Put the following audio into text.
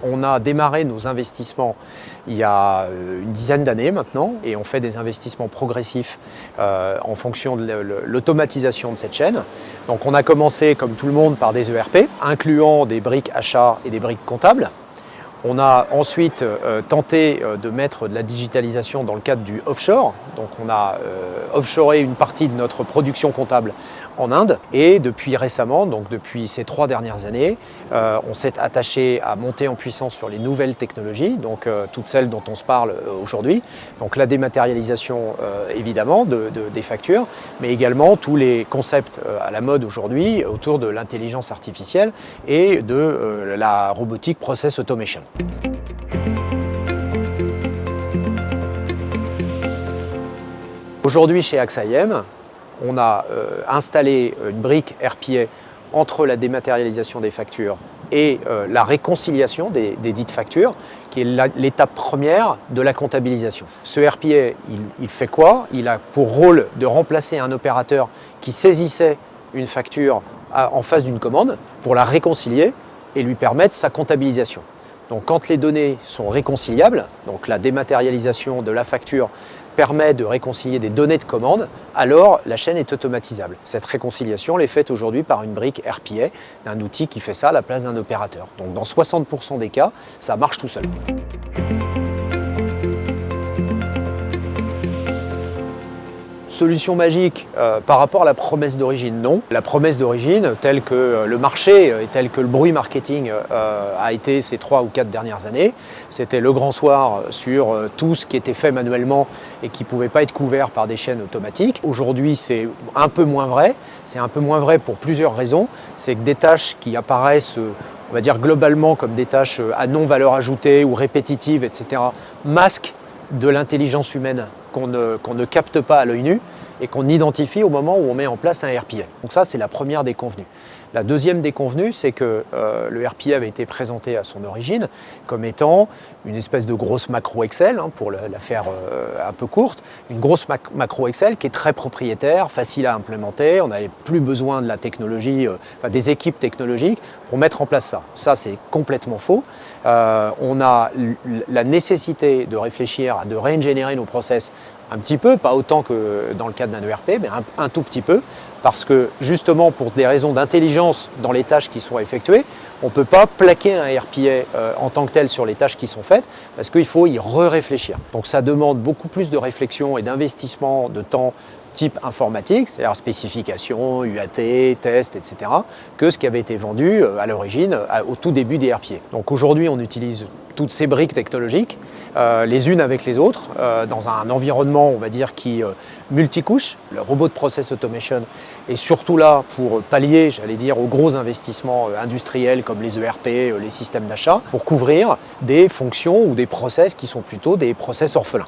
On a démarré nos investissements il y a une dizaine d'années maintenant et on fait des investissements progressifs en fonction de l'automatisation de cette chaîne. Donc on a commencé comme tout le monde par des ERP, incluant des briques achats et des briques comptables. On a ensuite tenté de mettre de la digitalisation dans le cadre du offshore. Donc on a offshoré une partie de notre production comptable en Inde et depuis récemment, donc depuis ces 3 dernières années, on s'est attaché à monter en puissance sur les nouvelles technologies, donc toutes celles dont on se parle aujourd'hui. Donc la dématérialisation évidemment des factures, mais également tous les concepts à la mode aujourd'hui autour de l'intelligence artificielle et de la robotique process automation. Aujourd'hui chez AXA IM, on a installé une brique RPA entre la dématérialisation des factures et la réconciliation des dites factures, qui est l'étape première de la comptabilisation. Ce RPA, il fait quoi? Il a pour rôle de remplacer un opérateur qui saisissait une facture en face d'une commande pour la réconcilier et lui permettre sa comptabilisation. Donc quand les données sont réconciliables, donc la dématérialisation de la facture permet de réconcilier des données de commande, alors la chaîne est automatisable. Cette réconciliation elle est faite aujourd'hui par une brique RPA, un outil qui fait ça à la place d'un opérateur. Donc dans 60% des cas, ça marche tout seul. Solution magique par rapport à la promesse d'origine, non. La promesse d'origine, telle que le marché et tel que le bruit marketing a été ces 3 ou 4 dernières années, c'était le grand soir sur tout ce qui était fait manuellement et qui ne pouvait pas être couvert par des chaînes automatiques. Aujourd'hui, c'est un peu moins vrai. C'est un peu moins vrai pour plusieurs raisons. C'est que des tâches qui apparaissent on va dire globalement comme des tâches à non-valeur ajoutée ou répétitives, etc., masquent de l'intelligence humaine qu'on ne capte pas à l'œil nu et qu'on identifie au moment où on met en place un RPA. Donc ça, c'est la première déconvenue. La deuxième déconvenue, c'est que le RPA avait été présenté à son origine comme étant une espèce de grosse macro Excel, pour la faire un peu courte, une grosse macro Excel qui est très propriétaire, facile à implémenter, on n'avait plus besoin de la technologie, des équipes technologiques pour mettre en place ça. Ça, c'est complètement faux. On a la nécessité de réfléchir, de réingénierer nos process un petit peu, pas autant que dans le cadre d'un ERP, mais un tout petit peu, parce que justement pour des raisons d'intelligence dans les tâches qui sont effectuées, on ne peut pas plaquer un RPA en tant que tel sur les tâches qui sont faites, parce qu'il faut y réfléchir. Donc ça demande beaucoup plus de réflexion et d'investissement de temps type informatique, c'est-à-dire spécification, UAT, test, etc., que ce qui avait été vendu à l'origine, au tout début des RPA. Donc aujourd'hui, on utilise toutes ces briques technologiques, les unes avec les autres, dans un environnement, on va dire, qui multicouche. Le robot de process automation est surtout là pour pallier, j'allais dire, aux gros investissements industriels comme les ERP, les systèmes d'achat, pour couvrir des fonctions ou des process qui sont plutôt des process orphelins.